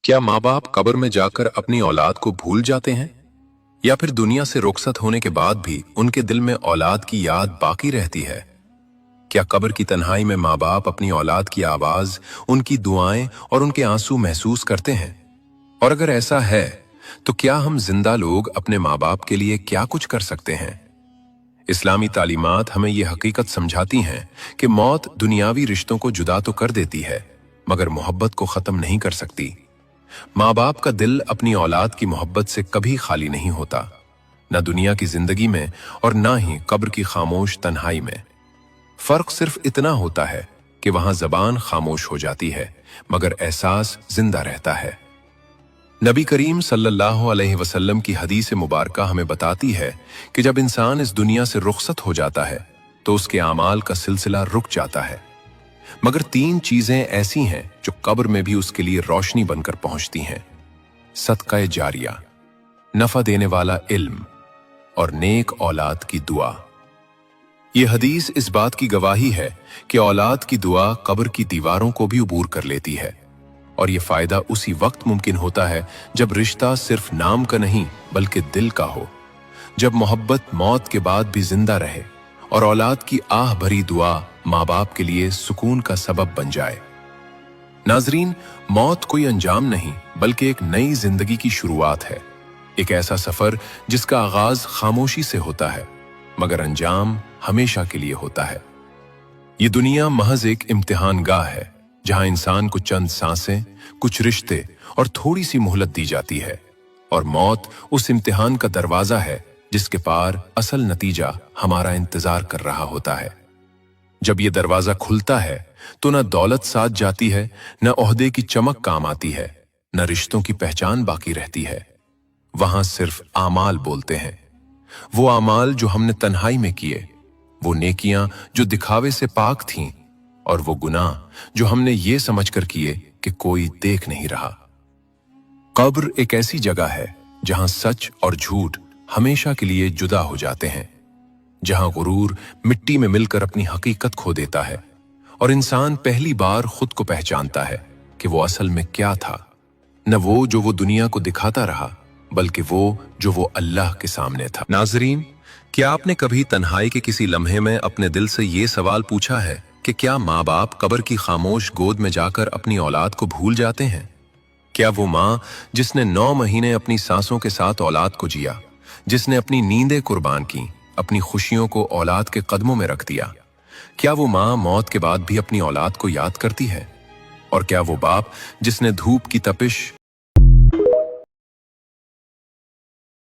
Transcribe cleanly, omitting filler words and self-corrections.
क्या माँ बाप कब्र में जाकर अपनी औलाद को भूल जाते हैं, या फिर दुनिया से रुखसत होने के बाद भी उनके दिल में औलाद की याद बाकी रहती है? क्या कब्र की तन्हाई में माँ बाप अपनी औलाद की आवाज, उनकी दुआएं और उनके आंसू महसूस करते हैं? और अगर ऐसा है, तो क्या हम जिंदा लोग अपने माँ बाप के लिए क्या कुछ कर सकते हैं? इस्लामी तालीमात हमें यह हकीकत समझाती हैं कि मौत दुनियावी रिश्तों को जुदा तो कर देती है, मगर मोहब्बत को खत्म नहीं कर सकती। माँ बाप का दिल अपनी औलाद की मोहब्बत से कभी खाली नहीं होता, न दुनिया की जिंदगी में और न ही कब्र की खामोश तन्हाई में। फर्क सिर्फ इतना होता है कि वहां जबान खामोश हो जाती है, मगर एहसास जिंदा रहता है। नबी करीम सल्लल्लाहु अलैहि वसल्लम की हदीस मुबारका हमें बताती है कि जब इंसान इस दुनिया से रुखसत हो जाता है तो उसके आमाल का सिलसिला रुक जाता है, मगर तीन चीजें ऐसी हैं जो कब्र में भी उसके लिए रोशनी बनकर पहुंचती हैं: सदका जारिया, नफा देने वाला इल्म और नेक औलाद की दुआ। यह हदीस इस बात की गवाही है कि औलाद की दुआ कब्र की दीवारों को भी उबूर कर लेती है, और यह फायदा उसी वक्त मुमकिन होता है जब रिश्ता सिर्फ नाम का नहीं बल्कि दिल का हो, जब मोहब्बत मौत के बाद भी जिंदा रहे और औलाद की आह भरी दुआ माँ बाप के लिए सुकून का सबब बन जाए। नाजरीन, मौत कोई अंजाम नहीं बल्कि एक नई जिंदगी की शुरुआत है, एक ऐसा सफर जिसका आगाज खामोशी से होता है मगर अंजाम हमेशा के लिए होता है। ये दुनिया महज एक इम्तिहान गाह है जहां इंसान को चंद सांसें, कुछ रिश्ते और थोड़ी सी मोहलत दी जाती है, और मौत उस इम्तिहान का दरवाजा है जिसके पार असल नतीजा हमारा इंतजार कर रहा होता है। जब यह दरवाजा खुलता है तो न दौलत साथ जाती है, न ओहदे की चमक काम आती है, न रिश्तों की पहचान बाकी रहती है। वहां सिर्फ आमाल बोलते हैं, वो आमाल जो हमने तन्हाई में किए, वो नेकियां जो दिखावे से पाक थीं, और वो गुनाह जो हमने ये समझकर किए कि कोई देख नहीं रहा। कब्र एक ऐसी जगह है जहां सच और झूठ हमेशा के लिए जुदा हो जाते हैं, जहां गुरूर मिट्टी में मिलकर अपनी हकीकत खो देता है और इंसान पहली बार खुद को पहचानता है कि वो असल में क्या था, न वो जो वो दुनिया को दिखाता रहा बल्कि वो जो वो अल्लाह के सामने था। नाजरीन, क्या आपने कभी तन्हाई के किसी लम्हे में अपने दिल से ये सवाल पूछा है कि क्या माँ बाप कब्र की खामोश गोद में जाकर अपनी औलाद को भूल जाते हैं? क्या वो माँ जिसने 9 महीने अपनी सांसों के साथ औलाद को जिया, जिसने अपनी नींदें कुर्बान की, अपनी खुशियों को औलाद के कदमों में रख दिया, क्या वो माँ मौत के बाद भी अपनी औलाद को याद करती है? और क्या वो बाप जिसने धूप की तपिश,